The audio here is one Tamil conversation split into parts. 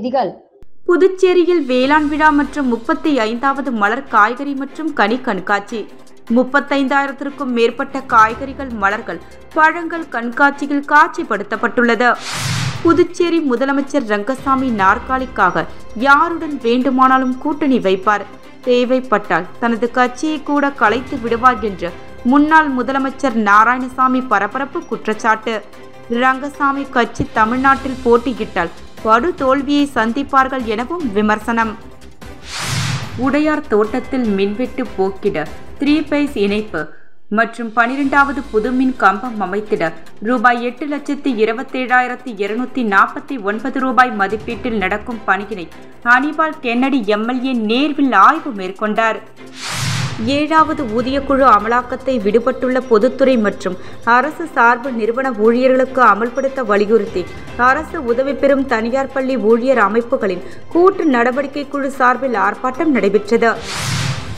செய்திகள். புதுச்சேரியில் வேளாண் விழா மற்றும் 35வது மலர் காய்கறி மற்றும் கனி கண்காட்சி. 35,000க்கும் மேற்பட்ட காய்கறிகள், மலர்கள், பழங்கள் கண்காட்சியில் காட்சிப்படுத்தப்பட்டுள்ளது. புதுச்சேரி முதலமைச்சர் ரங்கசாமி நாற்காலிக்காக யாருடன் வேண்டுமானாலும் கூட்டணி வைப்பார், தேவைப்பட்டால் தனது கட்சியை கூட கலைத்து விடுவார் என்று முன்னாள் முதலமைச்சர் நாராயணசாமி பரபரப்பு குற்றச்சாட்டு. ரங்கசாமி கட்சி தமிழ்நாட்டில் போட்டியிட்டால் படு தோல்வியை சந்திப்பார்கள் எனவும் விமர்சனம். உடையார் தோட்டத்தில் மின்வெட்டு போக்கிட 3 பேஸ் இணைப்பு மற்றும் 12வது புதுமின் கம்பம் அமைத்திட ரூபாய் 8,27,249 ரூபாய் மதிப்பீட்டில் நடக்கும் பணியினை அனிபால் கென்னடி எம்எல்ஏ நேர்வில் ஆய்வு மேற்கொண்டார். 7வது ஊதியக்குழு அமலாக்கத்தை விடுபட்டுள்ள பொதுத்துறை மற்றும் அரசு சார்பு நிறுவன ஊழியர்களுக்கு அமல்படுத்த வலியுறுத்தி அரசு உதவி பெறும் தனியார் பள்ளி ஊழியர் அமைப்புகளின் கூட்டு நடவடிக்கை குழு சார்பில் ஆர்ப்பாட்டம் நடைபெற்றது.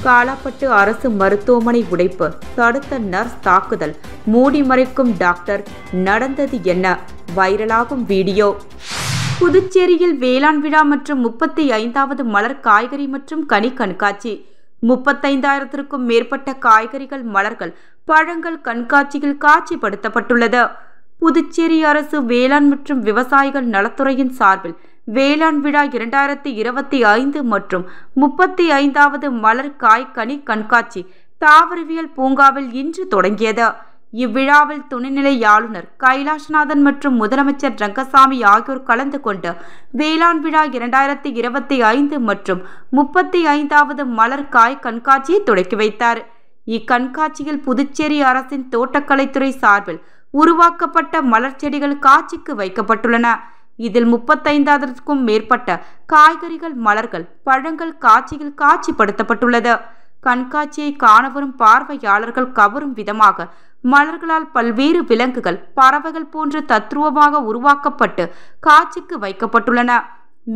காலாப்பட்டு அரசு மருத்துவமனை உடைப்பு, தடுத்த நர்ஸ் தாக்குதல், மூடி மறைக்கும் டாக்டர், நடந்தது என்ன? வைரலாகும் வீடியோ. புதுச்சேரியில் வேளாண் விழா மற்றும் 35வது மலர் காய்கறி மற்றும் கனி கண்காட்சி. 35,000க்கும் மேற்பட்ட காய்கறிகள், மலர்கள், பழங்கள் கண்காட்சியில் காட்சிப்படுத்தப்பட்டுள்ளது. புதுச்சேரி அரசு வேளாண் மற்றும் விவசாயிகள் நலத்துறையின் சார்பில் வேளாண் விழா 2025 மற்றும் 35வது மலர் காய் கனி கண்காட்சி தாவரவியல் பூங்காவில் இன்று தொடங்கியது. இவ்விழாவில் துணைநிலை ஆளுநர் கைலாஷ்நாதன் மற்றும் முதலமைச்சர் ரங்கசாமி ஆகியோர் கலந்து கொண்டு வேளாண் விழா 2025 மற்றும் 35வது மலர் காய் கண்காட்சியை தொடக்கி வைத்தார். இக்கண்காட்சியில் புதுச்சேரி அரசின் தோட்டக்கலைத்துறை சார்பில் உருவாக்கப்பட்ட மலர் செடிகள் காட்சிக்கு வைக்கப்பட்டுள்ளன. இதில் 35,000க்கும் மேற்பட்ட காய்கறிகள், மலர்கள், பழங்கள் காட்சியில் காட்சிப்படுத்தப்பட்டுள்ளது. கண்காட்சியை காண வரும் பார்வையாளர்கள் கவரும் விதமாக மலர்களால் பல்வேறு விலங்குகள், பறவைகள் போன்று தத்ரூபமாக உருவாக்கப்பட்டு காட்சிக்கு வைக்கப்பட்டுள்ளன.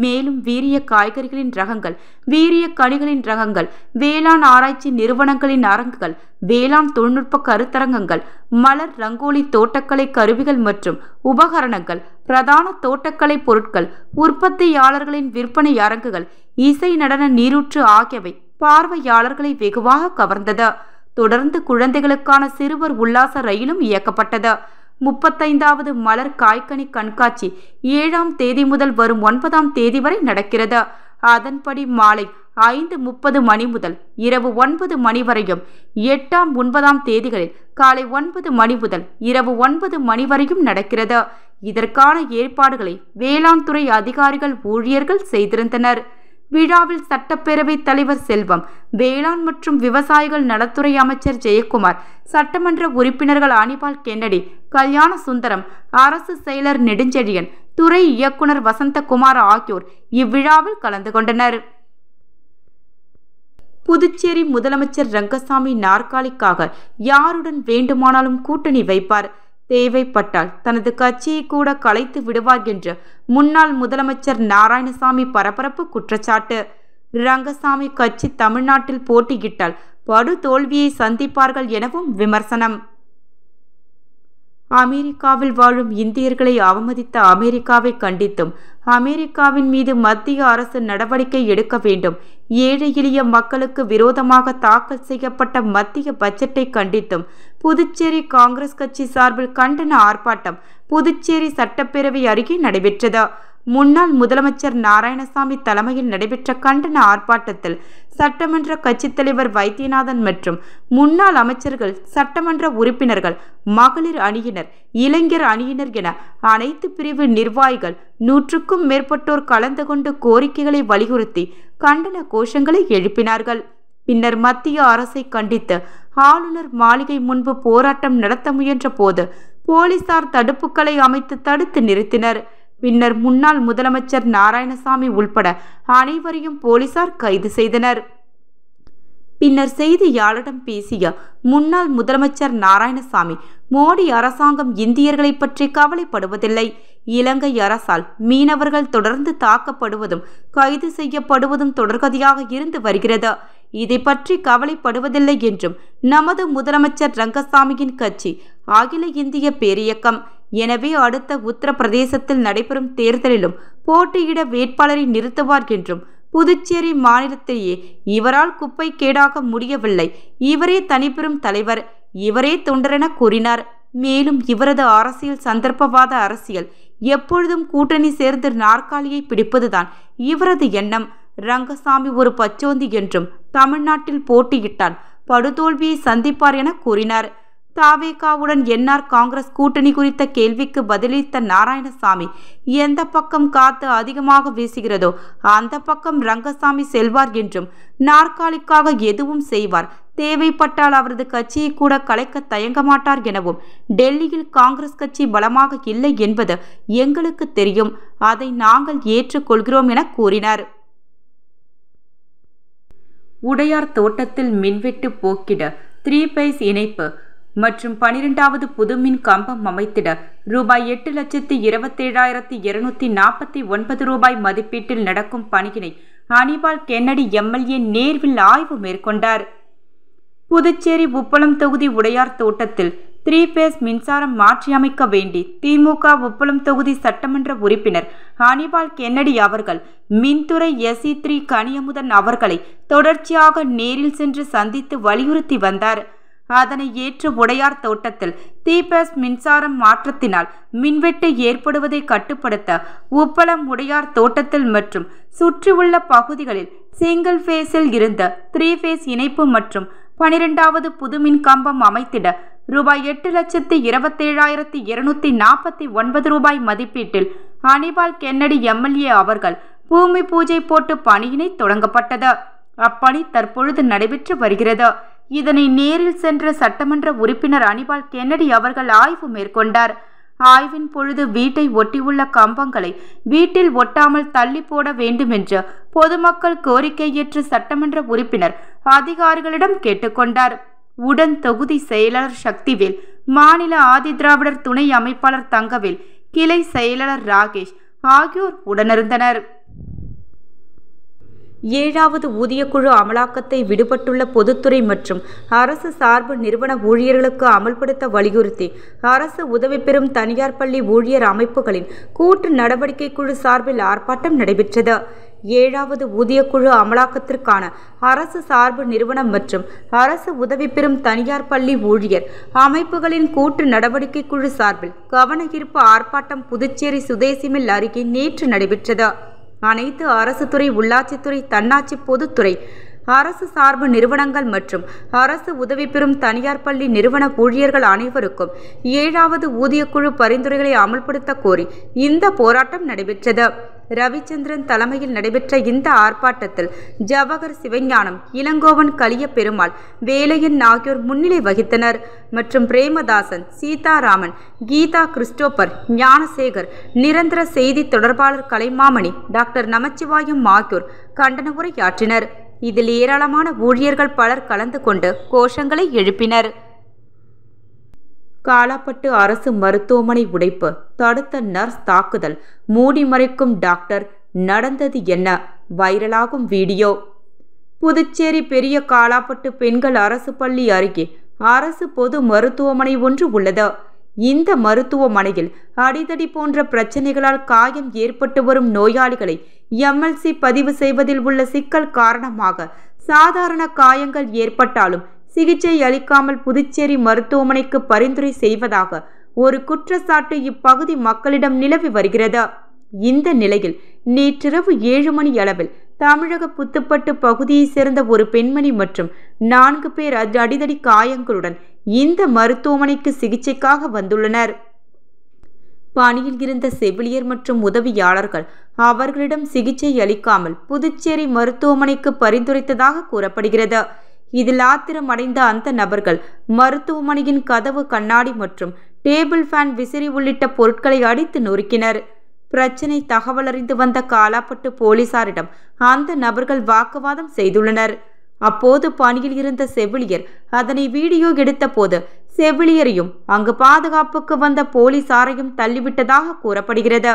மேலும் வீரிய காய்கறிகளின் ரகங்கள், வீரிய கனிகளின் ரகங்கள், வேளாண் ஆராய்ச்சி நிறுவனங்களின் அரங்குகள், வேளாண் தொழில்நுட்ப கருத்தரங்கங்கள், மலர் ரங்கோலி தோட்டக்கலை கருவிகள் மற்றும் உபகரணங்கள், பிரதான தோட்டக்கலை பொருட்கள், உற்பத்தியாளர்களின் விற்பனை அரங்குகள், இசை, நடன, நீரூற்று ஆகியவை பார்வையாளர்களை வெகுவாக கவர்ந்தது. தொடர்ந்து குழந்தைகளுக்கான சிறுவர் உல்லாச ரயிலும் இயக்கப்பட்டது. 35வது மலர் காய்கனி கண்காட்சி 7ஆம் தேதி முதல் வரும் 9ஆம் தேதி வரை நடக்கிறது. அதன்படி மாலை 5:30 மணி முதல் இரவு 9 மணி வரையும், 8ஆம் 9ஆம் தேதிகளில் காலை 9 மணி முதல் இரவு 9 மணி வரையும் நடக்கிறது. இதற்கான ஏற்பாடுகளை வேளாண் துறை அதிகாரிகள், ஊழியர்கள் செய்திருந்தனர். விழாவில் சட்டப்பேரவை தலைவர் செல்வம், வேளாண் மற்றும் விவசாயிகள் நலத்துறை அமைச்சர் ஜெயக்குமார், சட்டமன்ற உறுப்பினர்கள் அனிபால் கென்னடி, கல்யாண சுந்தரம், அரசு செயலர் நெடுஞ்செழியன், துறை இயக்குனர் வசந்தகுமார் ஆகியோர் இவ்விழாவில் கலந்து கொண்டனர். புதுச்சேரி முதலமைச்சர் ரங்கசாமி நாற்காலிக்காக யாருடன் வேண்டுமானாலும் கூட்டணி வைப்பார், தேவைப்பட்டால் தனது கட்சியை கூட கலைத்து விடுவார் என்று முன்னாள் முதலமைச்சர் நாராயணசாமி பரபரப்பு குற்றச்சாட்டு. ரங்கசாமி கட்சி தமிழ்நாட்டில் போட்டியிட்டால் படு தோல்வியை சந்திப்பார்கள் எனவும் விமர்சனம். அமெரிக்காவில் வாழும் இந்தியர்களை அவமதித்த அமெரிக்காவை கண்டித்தும் அமெரிக்காவின் மீது மத்திய அரசு நடவடிக்கை எடுக்க வேண்டும், ஏழை எளிய மக்களுக்கு விரோதமாக தாக்கல் செய்யப்பட்ட மத்திய பட்ஜெட்டை கண்டித்தும் புதுச்சேரி காங்கிரஸ் கட்சி சார்பில் கண்டன ஆர்ப்பாட்டம் புதுச்சேரி சட்டப்பேரவை அருகே நடைபெற்றது. முன்னாள் முதலமைச்சர் நாராயணசாமி தலைமையில் நடைபெற்ற கண்டன ஆர்ப்பாட்டத்தில் சட்டமன்ற கட்சித் தலைவர் வைத்தியநாதன் மற்றும் முன்னாள் அமைச்சர்கள், சட்டமன்ற உறுப்பினர்கள், மகளிர் அணியினர், இளைஞர் அணியினர் என அனைத்து பிரிவு நிர்வாகிகள் 100க்கும் மேற்பட்டோர் கலந்து கொண்டு கோரிக்கைகளை வலியுறுத்தி கண்டன கோஷங்களை எழுப்பினார்கள். பின்னர் மத்திய அரசை கண்டித்து ஆளுநர் மாளிகை முன்பு போராட்டம் நடத்த முயன்ற போது போலீசார் தடுப்புகளை அமைத்து தடுத்து நிறுத்தினர். பின்னர் முன்னாள் முதலமைச்சர் நாராயணசாமி உள்பட அனைவரையும் போலீசார் கைது செய்தனர். பின்னர் செய்தியாளரிடம் பேசிய முன்னாள் முதலமைச்சர் நாராயணசாமி, மோடி அரசாங்கம் இந்தியர்களை பற்றி கவலைப்படுவதில்லை. இலங்கை அரசால் மீனவர்கள் தொடர்ந்து தாக்கப்படுவதும் கைது செய்யப்படுவதும் தொடர்கதையாக இருந்து வருகிறது. இதை பற்றி கவலைப்படுவதில்லை என்றும் நமது முதலமைச்சர் ரங்கசாமியின் கட்சி அகில இந்திய பேரியக்கம் எனவே அடுத்த உத்தரப்பிரதேசத்தில் நடைபெறும் தேர்தலிலும் போட்டியிட வேட்பாளரை நிறுத்துவார் என்றும், புதுச்சேரி மாநிலத்திலேயே இவரால் குப்பை கேடாக முடியவில்லை, இவரே தனிப்பெரும் தலைவர், இவரே தொண்டரென கூறினார். மேலும் இவரது அரசியல் சந்தர்ப்பவாத அரசியல், எப்பொழுதும் கூட்டணி சேர்ந்து நாற்காலியை பிடிப்பதுதான் இவரது எண்ணம். ரங்கசாமி ஒரு பச்சோந்தி என்றும், தமிழ்நாட்டில் போட்டியிட்டால் படுதோல்வியை சந்திப்பார் என கூறினார். தாவேகாவுடன் என்ஆர் காங்கிரஸ் கூட்டணி குறித்த கேள்விக்கு பதிலளித்த நாராயணசாமி, எந்த பக்கம் காத்து அதிகமாக வீசுகிறதோ அந்த பக்கம் ரங்கசாமி செல்வார் என்றும், நாற்காலிக்காக எதுவும் செய்வார், தேவைப்பட்டால் அவரது கட்சியை கூட கலைக்க தயங்க மாட்டார் எனவும், டெல்லியில் காங்கிரஸ் கட்சி பலமாக இல்லை என்பது எங்களுக்கு தெரியும், அதை நாங்கள் ஏற்றுக்கொள்கிறோம் என கூறினார். உடையார் தோட்டத்தில் மின்வெட்டு போக்கிட 3 பேஸ் இணைப்பு மற்றும் 12வது புதுமின் கம்பம் அமைத்திட ரூபாய் 8,27,249 ரூபாய் மதிப்பீட்டில் நடக்கும் பணியினை அனிபால் கென்னடி எம்எல்ஏ நேர்வில் ஆய்வு மேற்கொண்டார். புதுச்சேரி உப்பளம் தொகுதி உடையார் தோட்டத்தில் 3 பேஸ் மின்சாரம் மாற்றியமைக்க வேண்டி திமுக உப்பளம் தொகுதி சட்டமன்ற உறுப்பினர் அனிபால் கென்னடி அவர்கள் மின்துறை SE3 கனியமுதன் அவர்களை தொடர்ச்சியாக நேரில் சென்று சந்தித்து வலியுறுத்தி வந்தார். அதனை ஏற்று உடையார் தோட்டத்தில் 3 பேஸ் மின்சாரம் மாற்றத்தினால் மின்வெட்டு ஏற்படுவதை கட்டுப்படுத்த உப்பளம் உடையார் தோட்டத்தில் மற்றும் சுற்றியுள்ள பகுதிகளில் சிங்கிள் பேஸில் இருந்த 3 பேஸ் இணைப்பு மற்றும் 12வது புதுமின் கம்பம் அமைத்திட ரூபாய் 8,27,249 ரூபாய் மதிப்பீட்டில் அனிபால் கென்னடி எம்எல்ஏ அவர்கள் பூமி பூஜை போட்டு பணியினை தொடங்கப்பட்டது. அப்பணி தற்பொழுது நடைபெற்று வருகிறது. இதனை நேரில் சென்ற சட்டமன்ற உறுப்பினர் அனிபால் கென்னடி அவர்கள் ஆய்வு மேற்கொண்டார். ஆய்வின் பொழுது வீட்டை ஒட்டியுள்ள கம்பங்களை வீட்டில் ஒட்டாமல் தள்ளி போட வேண்டும் என்று பொதுமக்கள் கோரிக்கை ஏற்று சட்டமன்ற உறுப்பினர் அதிகாரிகளிடம் கேட்டுக்கொண்டார். உடன் தொகுதி செயலாளர் சக்திவேல், மாநில ஆதிதிராவிடர் துணை அமைப்பாளர் தங்கவேல், கிளை செயலாளர் ராகேஷ் ஆகியோர் உடனிருந்தனர். 7வது ஊதியக்குழு அமலாக்கத்தை விடுபட்டுள்ள பொதுத்துறை மற்றும் அரசு சார்பு நிறுவன ஊழியர்களுக்கு அமல்படுத்த வலியுறுத்தி அரசு உதவி பெறும் தனியார் பள்ளி ஊழியர் அமைப்புகளின் கூட்டு நடவடிக்கை குழு சார்பில் ஆர்ப்பாட்டம் நடைபெற்றது. 7வது ஊதியக்குழு அமலாக்கத்திற்கான அரசு சார்பு நிறுவனம் மற்றும் அரசு உதவி பெறும் தனியார் பள்ளி ஊழியர் அமைப்புகளின் கூட்டு நடவடிக்கை குழு சார்பில் கவன ஈர்ப்பு ஆர்ப்பாட்டம் புதுச்சேரி சுதேசி மில் அருகே நேற்று நடைபெற்றது. அனைத்து அரசு துறை, உள்ளாட்சித்துறை, தன்னாட்சி பொதுத்துறை, அரசு சார்பு நிறுவனங்கள் மற்றும் அரசு உதவி பெறும் தனியார் பள்ளி நிறுவன ஊழியர்கள் அனைவருக்கும் 7வது ஊதியக்குழு பரிந்துரைகளை அமல்படுத்த கோரி இந்த போராட்டம் நடைபெற்றது. ரவிச்சந்திரன் தலைமையில் நடைபெற்ற இந்த ஆர்ப்பாட்டத்தில் ஜவஹர் சிவஞானம், இளங்கோவன் கலிய பெருமாள், வேலையன் ஆகியோர் முன்னிலை வகித்தனர். மற்றும் பிரேமதாசன், சீதாராமன், கீதா கிறிஸ்டோபர், ஞானசேகர், நிரந்தர செய்தி தொடர்பாளர் கலைமாமணி, டாக்டர் நமச்சிவாயம் ஆகியோர் கண்டன உரையாற்றினர். இதில் ஏராளமான ஊழியர்கள் பலர் கலந்து கொண்டு கோஷங்களை எழுப்பினர். காலாப்பட்டு அரசு மருத்துவமனை உடைப்பு, தடுத்த நர்ஸ் தாக்குதல், மூடி மறைக்கும் டாக்டர், நடந்தது என்ன? வைரலாகும் வீடியோ. புதுச்சேரி பெரிய காலாப்பட்டு பெண்கள் அரசு பள்ளி அருகே அரசு பொது மருத்துவமனை ஒன்று உள்ளது. இந்த மருத்துவமனையில் அடிதடி போன்ற பிரச்சனைகளால் காயம் ஏற்பட்டு வரும் நோயாளிகளை MLC பதிவு செய்வதில் உள்ள சிக்கல் காரணமாக சாதாரண காயங்கள் ஏற்பட்டாலும் சிகிச்சை அளிக்காமல் புதுச்சேரி மருத்துவமனைக்கு பரிந்துரை செய்வதாக ஒரு குற்றச்சாட்டு இப்பகுதி மக்களிடம் நிலவி வருகிறது. இந்த நிலையில் நேற்றிரவு 7 மணி அளவில் தமிழக புத்துப்பட்டு பகுதியைச் சேர்ந்த ஒரு பெண்மணி மற்றும் 4 பேர் அடிதடி காயங்களுடன் இந்த மருத்துவமனைக்கு சிகிச்சைக்காக வந்துள்ளனர். பணியில் இருந்த செவிலியர் மற்றும் உதவியாளர்கள் அவர்களிடம் சிகிச்சை அளிக்காமல் புதுச்சேரி மருத்துவமனைக்கு பரிந்துரைத்ததாக கூறப்படுகிறது. இதில் ஆத்திரம் அடைந்த அந்த நபர்கள் மருத்துவமனையின் கதவு கண்ணாடி மற்றும் டேபிள் ஃபேன், விசிறி உள்ளிட்ட பொருட்களை அடித்து நொறுக்கினர். பிரச்சினை தகவல் அறிந்து வந்த காலாப்பட்டு போலீசாரிடம் அந்த நபர்கள் வாக்குவாதம் செய்துள்ளனர். அப்போது பணியில் இருந்த செவிலியர் அதனை வீடியோ எடுத்த போது செவிலியரையும் அங்கு பாதுகாப்புக்கு வந்த போலீசாரையும் தள்ளிவிட்டதாக கூறப்படுகிறது.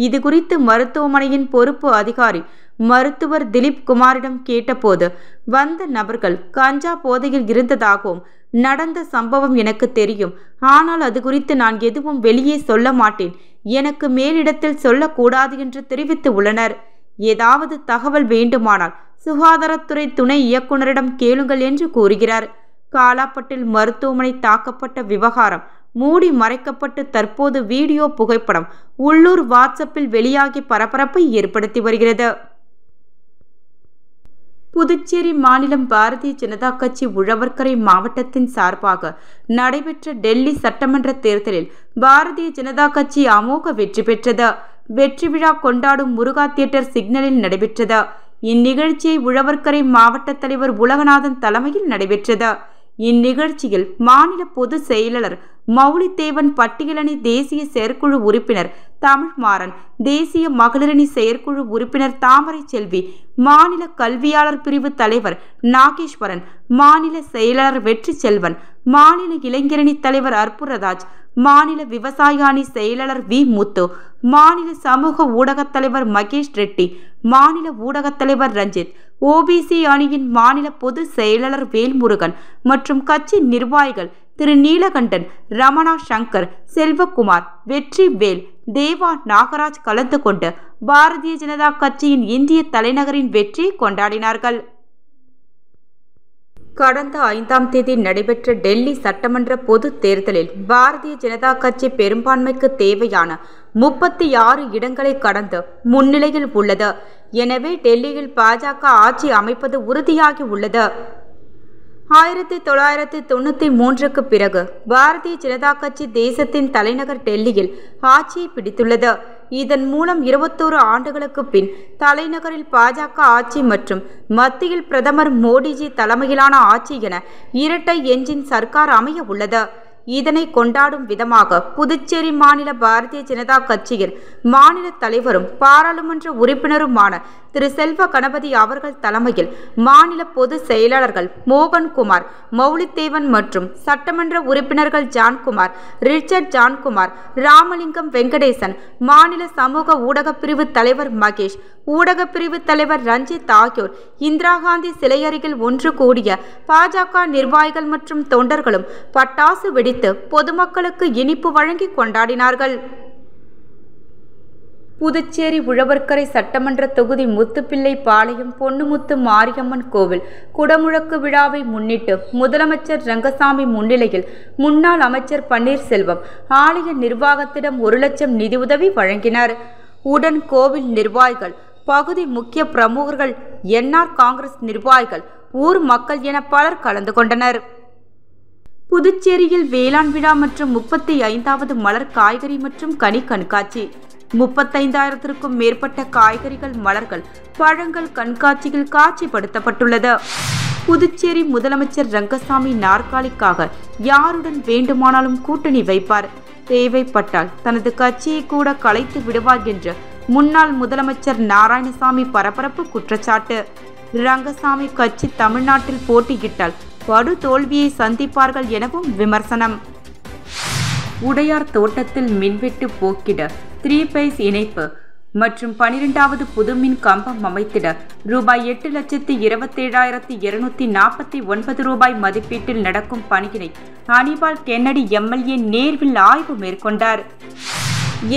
இது குறித்து மருத்துவமனையின் பொறுப்பு அதிகாரி மருத்துவர் திலீப் குமாரிடம் கேட்டபோது வந்த நபர்கள் கஞ்சா போதையில் இருந்ததாகவும் நடந்த சம்பவம் எனக்கு தெரியும். ஆனால் அது குறித்து நான் எதுவும் வெளியே சொல்ல மாட்டேன். எனக்கு மேலிடத்தில் சொல்லக்கூடாது என்று தெரிவித்து உள்ளனர். ஏதாவது தகவல் வேண்டுமானால் சுகாதாரத்துறை துணை இயக்குநரிடம் கேளுங்கள் என்று கூறுகிறார். காலாப்பட்டில் மருத்துவமனை தாக்கப்பட்ட விவகாரம் மூடி மறைக்கப்பட்டு தற்போது வீடியோ புகைப்படம் உள்ளூர் வாட்ஸ்அப்பில் வெளியாகி பரபரப்பை ஏற்படுத்தி வருகிறது. புதுச்சேரி மாநிலம் பாரதிய ஜனதா கட்சி உழவர்கரை மாவட்டத்தின் சார்பாக நடைபெற்ற டெல்லி சட்டமன்ற தேர்தலில் பாரதிய ஜனதா கட்சி அமோக வெற்றி பெற்றது. வெற்றி விழா கொண்டாடும் முருகா தியேட்டர் சிக்னலில் நடைபெற்றது. இந்நிகழ்ச்சியை உழவர்கரை மாவட்ட தலைவர் உலகநாதன் தலைமையில் நடைபெற்றது. இந்நிகழ்ச்சியில் மாநில பொதுச் செயலாளர் மௌலிதேவன், பட்டியலணி தேசிய செயற்குழு உறுப்பினர் தமிழ்மாறன், தேசிய மகளிரணி செயற்குழு உறுப்பினர் தாமரை செல்வி, மாநில கல்வியாளர் பிரிவு தலைவர் நாகேஸ்வரன், மாநில செயலாளர் வெற்றி செல்வன், மாநில இளைஞரணி தலைவர் அற்புதராஜ், மாநில விவசாய அணி செயலாளர் வி முத்து, மாநில சமூக ஊடகத் தலைவர் மகேஷ் ரெட்டி, மாநில ஊடகத் தலைவர் ரஞ்சித், ஓபிசி அணியின் மாநில பொதுச் செயலாளர் வேல்முருகன் மற்றும் கட்சி நிர்வாகிகள் திரு நீலகண்டன், ரமணா சங்கர், செல்வகுமார், வெற்றி வேல், தேவா நாகராஜ் கலந்து கொண்டு பாரதிய ஜனதா கட்சியின் இந்திய தலைநகரின் வெற்றியை கொண்டாடினார்கள். கடந்த 5ஆம் தேதி நடைபெற்ற டெல்லி சட்டமன்ற பொது தேர்தலில் பாரதிய ஜனதா கட்சி பெரும்பான்மைக்கு தேவையான 36 இடங்களை கடந்து முன்னிலையில் உள்ளது. எனவே டெல்லியில் பாஜக ஆட்சி அமைப்பது உறுதியாகி உள்ளது. 1993க்கு பிறகு பாரதிய ஜனதா கட்சி தேசத்தின் தலைநகர் டெல்லியில் ஆட்சியை பிடித்துள்ளது. இதன் மூலம் 21 ஆண்டுகளுக்கு பின் தலைநகரில் பாஜக ஆட்சி மற்றும் மத்தியில் பிரதமர் மோடிஜி தலைமையிலான ஆட்சி என இரட்டை என்ஜின் சர்க்கார் அமைய உள்ளது. இதனை கொண்டாடும் விதமாக புதுச்சேரி மாநில பாரதிய ஜனதா கட்சியின் மாநில தலைவரும் பாராளுமன்ற உறுப்பினருமான திரு செல்வ கணபதி அவர்கள் தலைமையில் மாநில பொதுச் செயலாளர்கள் மோகன்குமார், மௌலிதேவன் மற்றும் சட்டமன்ற உறுப்பினர்கள் ஜான்குமார், ரிச்சர்ட் ஜான்குமார், ராமலிங்கம் வெங்கடேசன், மாநில சமூக ஊடக பிரிவு தலைவர் மகேஷ், ஊடக பிரிவு தலைவர் ரஞ்சித் ஆகியோர் இந்திரா காந்தி சிலை அருகில் ஒன்று கூடிய பாஜக நிர்வாகிகள் மற்றும் தொண்டர்களும் பட்டாசு வெடித்து பொதுமக்களுக்கு இனிப்பு வழங்கி கொண்டாடினார்கள். புதுச்சேரி உழவர்கரை சட்டமன்ற தொகுதி முத்துப்பிள்ளை பாளையம் பொன்னுமுத்து மாரியம்மன் கோவில் குடமுழக்கு விழாவை முன்னிட்டு முதலமைச்சர் ரங்கசாமி முன்னிலையில் முன்னாள் அமைச்சர் பன்னீர்செல்வம் ஆலய நிர்வாகத்திடம் 1 லட்சம் நிதியுதவி வழங்கினார். உடன் கோவில் நிர்வாகிகள், பகுதி முக்கிய பிரமுகர்கள், என்ஆர் காங்கிரஸ் நிர்வாகிகள், ஊர் மக்கள் என பலர் கலந்து கொண்டனர். புதுச்சேரியில் வேளாண் விழா மற்றும் 35வது மலர் காய்கறி மற்றும் கனி கண்காட்சி. 35,000க்கும் மேற்பட்ட காய்கறிகள், மலர்கள், பழங்கள் கண்காட்சியில் காட்சிப்படுத்தப்பட்டுள்ளது. புதுச்சேரி முதலமைச்சர் ரங்கசாமி நாற்காலிக்காக யாருடன் வேண்டுமானாலும் கூட்டணி வைப்பார். தேவைப்பட்டால் தனது கட்சியை கூட கலைத்து விடுவார் என்று முன்னாள் முதலமைச்சர் நாராயணசாமி பரபரப்பு குற்றச்சாட்டு. ரங்கசாமி கட்சி தமிழ்நாட்டில் போட்டியிட்டால் படு தோல்வியை சந்திப்பார்கள் எனவும் விமர்சனம். உடையார் தோட்டத்தில் மின்வெட்டு போக்கிட 3 பேஸ் இணைப்பு மற்றும் 12வது புதுமின் கம்பம் அமைத்திட ரூபாய் 8,27,249 ரூபாய் மதிப்பீட்டில் நடக்கும் பணியினை அனிபால் கென்னடி எம்எல்ஏ நேர்வில் ஆய்வு மேற்கொண்டார்.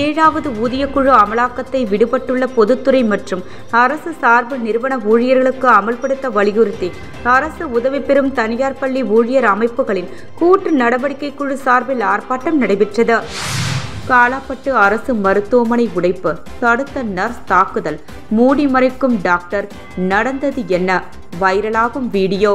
7வது ஊதியக்குழு அமலாக்கத்தை விடுபட்டுள்ள பொதுத்துறை மற்றும் அரசு சார்பு நிறுவன ஊழியர்களுக்கு அமல்படுத்த வலியுறுத்தி அரசு உதவி பெறும் தனியார் பள்ளி ஊழியர் அமைப்புகளின் கூட்டு நடவடிக்கை குழு சார்பில் ஆர்ப்பாட்டம் நடைபெற்றது. காலாப்பட்டு அரசு மருத்துவமனை உடைப்பு, தடுத்த நர்ஸ் தாக்குதல், மூடி மறைக்கும் டாக்டர், நடந்தது என்ன? வைரலாகும் வீடியோ.